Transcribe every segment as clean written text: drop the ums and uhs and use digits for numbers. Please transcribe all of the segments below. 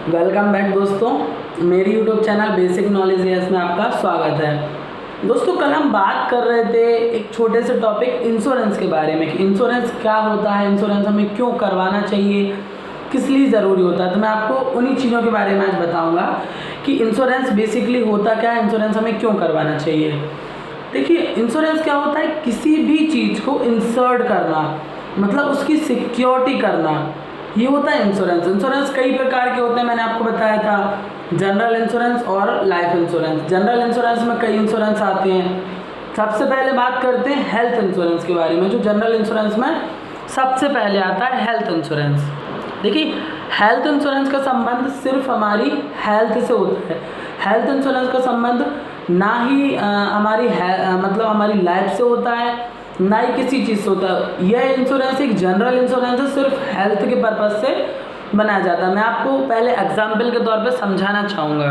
Welcome back दोस्तों, मेरी YouTube channel basic knowledge yes में आपका स्वागत है। दोस्तों, कल हम बात कर रहे थे एक छोटे से टॉपिक इंश्योरेंस के बारे में कि इंश्योरेंस क्या होता है, इंश्योरेंस हमें क्यों करवाना चाहिए, किस लिए ज़रूरी होता है। तो मैं आपको उन्हीं चीज़ों के बारे में आज बताऊँगा कि इंश्योरेंस बेसिकली होता क्या है, इंश्योरेंस हमें क्यों करवाना चाहिए। देखिए, इंश्योरेंस क्या होता है, किसी भी चीज़ को इंश्योर्ड करना, मतलब उसकी सिक्योरिटी करना, ये होता है इंश्योरेंस। इंश्योरेंस कई प्रकार के होते हैं, मैंने आपको बताया था, जनरल इंश्योरेंस और लाइफ इंश्योरेंस। जनरल इंश्योरेंस में कई इंश्योरेंस आते हैं। सबसे पहले बात करते हैं हेल्थ इंश्योरेंस के बारे में। जो जनरल इंश्योरेंस में सबसे पहले आता है हेल्थ इंश्योरेंस। देखिए, हेल्थ इंश्योरेंस का संबंध सिर्फ हमारी हेल्थ से होता है। हेल्थ इंश्योरेंस का संबंध ना ही हमारी लाइफ से होता है, ना ही किसी चीज़ से होता है। यह इंश्योरेंस एक जनरल इंश्योरेंस है, सिर्फ हेल्थ के पर्पज़ से बनाया जाता है। मैं आपको पहले एग्जाम्पल के तौर पे समझाना चाहूँगा।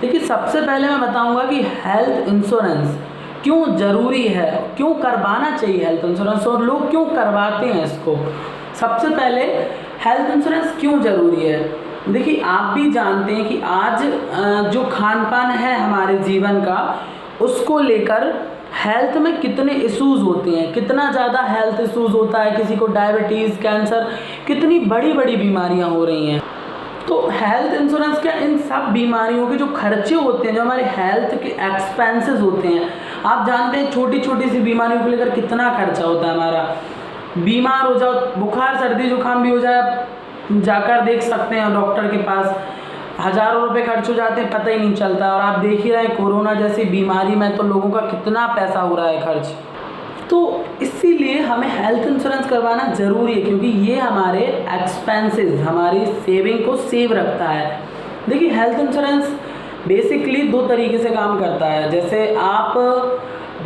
देखिए, सबसे पहले मैं बताऊँगा कि हेल्थ इंश्योरेंस क्यों ज़रूरी है, क्यों करवाना चाहिए हेल्थ इंश्योरेंस और लोग क्यों करवाते हैं इसको। सबसे पहले हेल्थ इंश्योरेंस क्यों ज़रूरी है। देखिए, आप भी जानते हैं कि आज जो खान पान है हमारे जीवन का, उसको लेकर हेल्थ में कितने इश्यूज़ होते हैं, कितना ज़्यादा हेल्थ इश्यूज़ होता है। किसी को डायबिटीज़, कैंसर, कितनी बड़ी बड़ी बीमारियां हो रही हैं। तो हेल्थ इंश्योरेंस क्या, इन सब बीमारियों के जो खर्चे होते हैं, जो हमारे हेल्थ के एक्सपेंसेस होते हैं, आप जानते हैं छोटी छोटी सी बीमारियों को लेकर कितना खर्चा होता है हमारा। बीमार हो जाओ, बुखार सर्दी जुकाम भी हो जाए, जाकर देख सकते हैं डॉक्टर के पास, हज़ारों रुपए खर्च हो जाते हैं, पता ही नहीं चलता। और आप देख ही रहे हैं कोरोना जैसी बीमारी में तो लोगों का कितना पैसा हो रहा है खर्च। तो इसीलिए हमें हेल्थ इंश्योरेंस करवाना ज़रूरी है, क्योंकि ये हमारे एक्सपेंसेस, हमारी सेविंग को सेव रखता है। देखिए, हेल्थ इंश्योरेंस बेसिकली दो तरीके से काम करता है। जैसे आप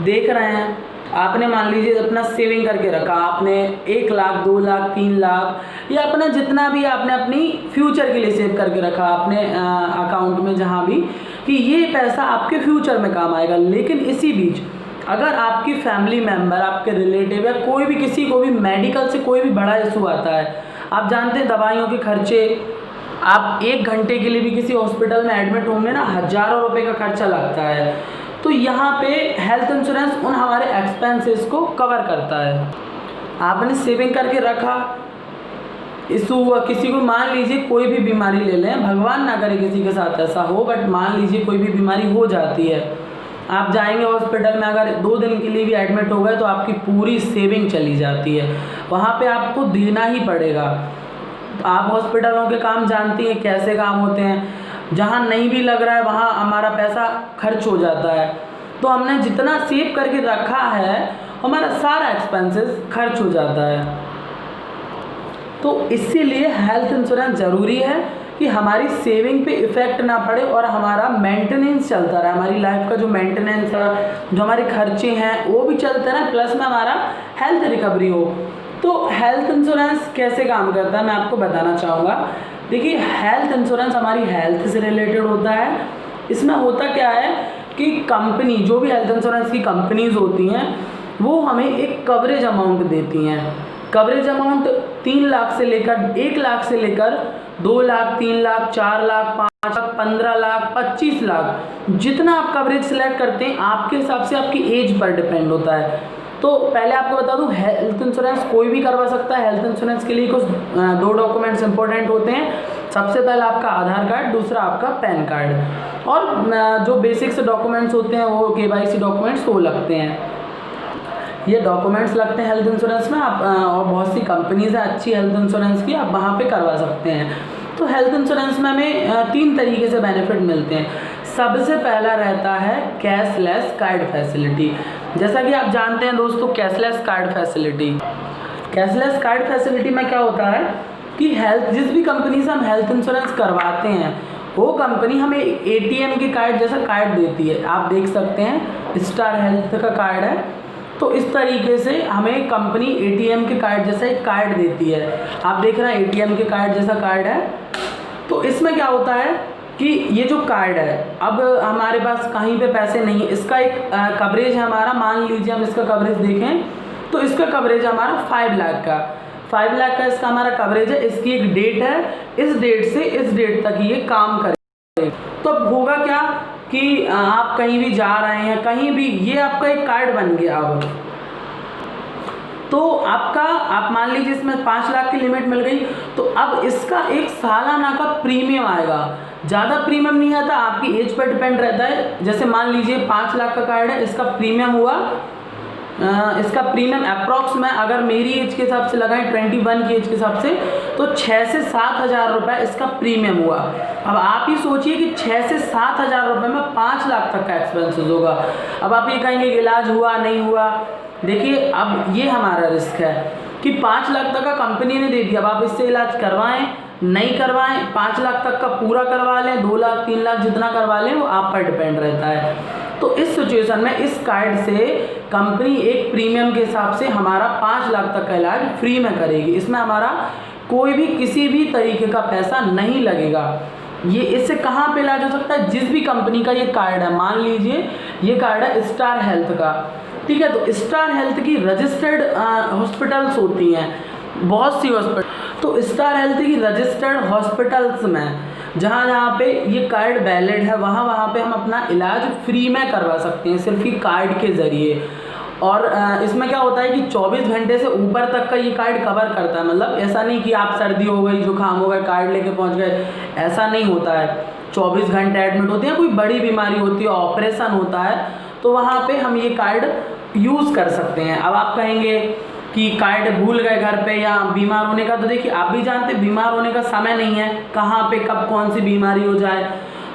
देख रहे हैं, आपने मान लीजिए अपना सेविंग करके रखा, आपने 1 लाख 2 लाख 3 लाख या अपना जितना भी आपने अपनी फ्यूचर के लिए सेव करके रखा अपने अकाउंट में, जहाँ भी, कि ये पैसा आपके फ्यूचर में काम आएगा। लेकिन इसी बीच अगर आपकी फैमिली मेम्बर, आपके रिलेटिव या कोई भी, किसी को भी मेडिकल से कोई भी बड़ा इशू आता है, आप जानते हैं दवाइयों के खर्चे, आप 1 घंटे के लिए भी किसी हॉस्पिटल में एडमिट होंगे ना, हज़ारों रुपये का खर्चा लगता है। तो यहाँ पे हेल्थ इंश्योरेंस उन हमारे एक्सपेंसेस को कवर करता है। आपने सेविंग करके रखा, इशू हुआ किसी को, मान लीजिए कोई भी बीमारी ले लें, भगवान ना करे किसी के साथ ऐसा हो, बट मान लीजिए कोई भी बीमारी हो जाती है, आप जाएंगे हॉस्पिटल में, अगर 2 दिन के लिए भी एडमिट हो गए तो आपकी पूरी सेविंग चली जाती है, वहाँ पे आपको देना ही पड़ेगा। आप हॉस्पिटलों के काम जानती हैं कैसे काम होते हैं, जहाँ नहीं भी लग रहा है वहाँ हमारा पैसा खर्च हो जाता है। तो हमने जितना सेव करके रखा है, हमारा सारा एक्सपेंसेस खर्च हो जाता है। तो इसीलिए हेल्थ इंश्योरेंस ज़रूरी है कि हमारी सेविंग पे इफ़ेक्ट ना पड़े और हमारा मेंटेनेंस चलता रहे, हमारी लाइफ का जो मेंटेनेंस है, जो हमारे खर्चे हैं वो भी चलते रहे, प्लस में हमारा हेल्थ रिकवरी हो। तो हेल्थ इंश्योरेंस कैसे काम करता है मैं आपको बताना चाहूँगा। देखिए, हेल्थ इंश्योरेंस हमारी हेल्थ से रिलेटेड होता है। इसमें होता क्या है कि कंपनी, जो भी हेल्थ इंश्योरेंस की कंपनीज होती हैं, वो हमें एक कवरेज अमाउंट देती हैं। कवरेज अमाउंट 3 लाख से लेकर 1 लाख से लेकर 2 लाख 3 लाख 4 लाख 5 लाख 15 लाख 25 लाख, जितना आप कवरेज सेलेक्ट करते हैं आपके हिसाब से आपकी एज पर डिपेंड होता है। तो पहले आपको बता दूं, हेल्थ इंश्योरेंस कोई भी करवा सकता है। हेल्थ इंश्योरेंस के लिए कुछ 2 डॉक्यूमेंट्स इंपॉर्टेंट होते हैं। सबसे पहला आपका आधार कार्ड, दूसरा आपका पैन कार्ड, और जो बेसिक से डॉक्यूमेंट्स होते हैं वो KYC डॉक्यूमेंट्स वो लगते हैं। ये डॉक्यूमेंट्स लगते हैं हेल्थ इंश्योरेंस में। आप और बहुत सी कंपनीज हैं अच्छी हेल्थ इंश्योरेंस की, आप वहाँ पे करवा सकते हैं। तो हेल्थ इंश्योरेंस में हमें 3 तरीके से बेनिफिट मिलते हैं। सबसे पहला रहता है कैशलेस कार्ड फैसिलिटी। जैसा कि आप जानते हैं दोस्तों, cashless card facility, cashless card facility में क्या होता है कि जिस भी कंपनी से हम हेल्थ इंश्योरेंस करवाते हैं, वो कंपनी हमें ATM के कार्ड जैसा कार्ड देती है। आप देख सकते हैं स्टार हेल्थ का कार्ड है, तो इस तरीके से हमें कंपनी ATM के कार्ड जैसा एक कार्ड देती है। आप देख रहे हैं ATM के कार्ड जैसा कार्ड है। तो इसमें क्या होता है कि ये जो कार्ड है, अब हमारे पास कहीं पे पैसे नहीं है, इसका एक कवरेज है हमारा, मान लीजिए हम इसका कवरेज देखें तो इसका कवरेज हमारा 5 लाख का 5 लाख का इसका हमारा कवरेज है, इसकी एक डेट है, इस डेट से इस डेट तक ये काम करेगा। तो अब होगा क्या कि आप कहीं भी जा रहे हैं, कहीं भी, ये आपका एक कार्ड बन गया। अब तो आपका, आप मान लीजिए इसमें 5 लाख की लिमिट मिल गई, तो अब इसका एक सालाना का प्रीमियम आएगा। ज़्यादा प्रीमियम नहीं आता, आपकी एज पर डिपेंड रहता है। जैसे मान लीजिए 5 लाख का कार्ड है, इसका प्रीमियम हुआ, इसका प्रीमियम अप्रॉक्स में अगर मेरी एज के हिसाब से लगाएं 21 की एज के हिसाब से, तो 6 से 7 हज़ार रुपये इसका प्रीमियम हुआ। अब आप ही सोचिए कि 6 से 7 हज़ार रुपये में 5 लाख तक का एक्सपेंसेस होगा। अब आप ये कहेंगे कि इलाज हुआ नहीं हुआ, देखिए अब ये हमारा रिस्क है कि 5 लाख तक का कंपनी ने दे दिया। अब आप इससे इलाज करवाएं नहीं करवाएं, 5 लाख तक का पूरा करवा लें, 2 लाख 3 लाख जितना करवा लें, वो आप पर डिपेंड रहता है। तो इस सिचुएशन में इस कार्ड से कंपनी एक प्रीमियम के हिसाब से हमारा 5 लाख तक का इलाज फ्री में करेगी। इसमें हमारा कोई भी किसी भी तरीके का पैसा नहीं लगेगा। ये इससे कहाँ पे इलाज हो सकता है? जिस भी कंपनी का ये कार्ड है, मान लीजिए ये कार्ड है स्टार हेल्थ का, ठीक है, तो स्टार हेल्थ की रजिस्टर्ड हॉस्पिटल्स होती हैं, बहुत सी हॉस्पिटल, तो स्टार हेल्थ की रजिस्टर्ड हॉस्पिटल्स में जहाँ पे ये कार्ड वैलिड है, वहाँ पे हम अपना इलाज फ्री में करवा सकते हैं, सिर्फ ये कार्ड के ज़रिए। और इसमें क्या होता है कि 24 घंटे से ऊपर तक का ये कार्ड कवर करता है। मतलब ऐसा नहीं कि आप सर्दी हो गई, जुकाम हो गया, कार्ड लेके पहुँच गए, ऐसा नहीं होता है। 24 घंटे एडमिट होते हैं, कोई बड़ी बीमारी होती है, ऑपरेशन होता है, तो वहाँ पे हम ये कार्ड यूज़ कर सकते हैं। अब आप कहेंगे कि कार्ड भूल गए घर पे या बीमार होने का, तो देखिए आप भी जानते बीमार होने का समय नहीं है, कहाँ पे कब कौन सी बीमारी हो जाए।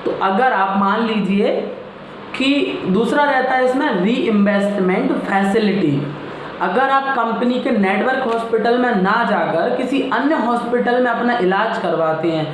तो अगर आप मान लीजिए कि दूसरा रहता है इसमें रीइंवेस्टमेंट फैसिलिटी। अगर आप कंपनी के नेटवर्क हॉस्पिटल में ना जाकर किसी अन्य हॉस्पिटल में अपना इलाज करवाते हैं,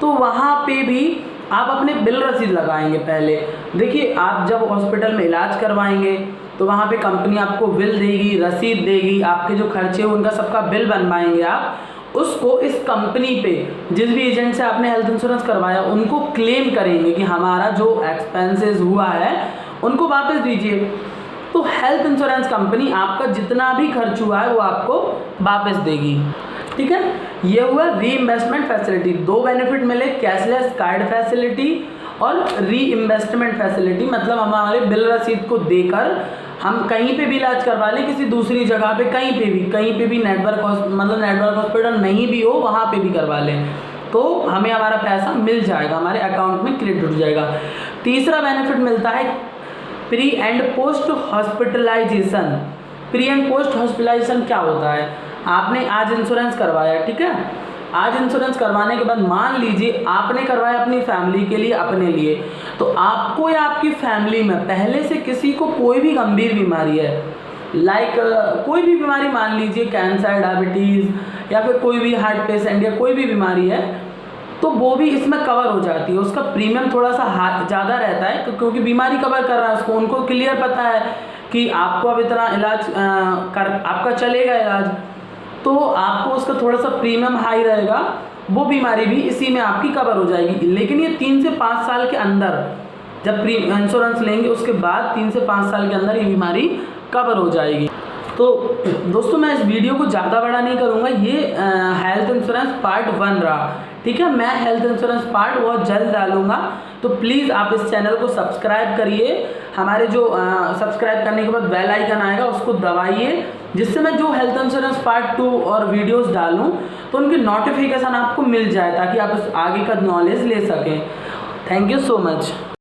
तो वहाँ पे भी आप अपने बिल रसीद लगाएंगे। पहले देखिए, आप जब हॉस्पिटल में इलाज करवाएंगे तो वहाँ पे कंपनी आपको बिल देगी, रसीद देगी, आपके जो खर्चे उनका सबका बिल बनवाएंगे आप, उसको इस कंपनी पे जिस भी एजेंट से आपने हेल्थ इंश्योरेंस करवाया उनको क्लेम करेंगे कि हमारा जो एक्सपेंसेस हुआ है उनको वापस दीजिए। तो हेल्थ इंश्योरेंस कंपनी आपका जितना भी खर्च हुआ है वो आपको वापस देगी, ठीक है। ये हुआ रीइंवेस्टमेंट फैसिलिटी। 2 बेनिफिट मिले, कैशलेस कार्ड फैसिलिटी और रीइंवेस्टमेंट फैसिलिटी। मतलब हम हमारे बिल रसीद को देकर हम कहीं पे भी इलाज करवा लें, किसी दूसरी जगह पे, कहीं पे भी नेटवर्क हॉस्पिटल नहीं भी हो, वहाँ पे भी करवा लें, तो हमें हमारा पैसा मिल जाएगा, हमारे अकाउंट में क्रेडिट हो जाएगा। तीसरा बेनिफिट मिलता है pre and post hospitalisation. Pre and post hospitalisation क्या होता है? आपने आज इंश्योरेंस करवाया, ठीक है, आज इंश्योरेंस करवाने के बाद मान लीजिए आपने करवाया अपनी फैमिली के लिए, अपने लिए, तो आपको या आपकी फैमिली में पहले से किसी को कोई भी गंभीर बीमारी है, लाइक कोई भी बीमारी, मान लीजिए कैंसर, डायबिटीज़ या फिर कोई भी हार्ट पेशेंट या कोई भी बीमारी है, तो वो भी इसमें कवर हो जाती है। उसका प्रीमियम थोड़ा सा ज़्यादा रहता है क्योंकि बीमारी कवर कर रहा है उसको, उनको क्लियर पता है कि आपको अब इतना इलाज आपका चलेगा इलाज, तो आपको उसका थोड़ा सा प्रीमियम हाई रहेगा, वो बीमारी भी इसी में आपकी कवर हो जाएगी। लेकिन ये 3 से 5 साल के अंदर जब इंश्योरेंस लेंगे उसके बाद 3 से 5 साल के अंदर ये बीमारी कवर हो जाएगी। तो दोस्तों मैं इस वीडियो को ज़्यादा बड़ा नहीं करूँगा, ये हेल्थ इंश्योरेंस पार्ट 1 रहा, ठीक है। मैं हेल्थ इंश्योरेंस पार्ट बहुत जल्द डालूंगा, तो प्लीज़ आप इस चैनल को सब्सक्राइब करिए। हमारे जो सब्सक्राइब करने के बाद बेल आइकन आएगा उसको दबाइए, जिससे मैं जो हेल्थ इंश्योरेंस पार्ट 2 और वीडियोस डालूं तो उनकी नोटिफिकेशन आपको मिल जाए, ताकि आप उस आगे का नॉलेज ले सकें। Thank you so much.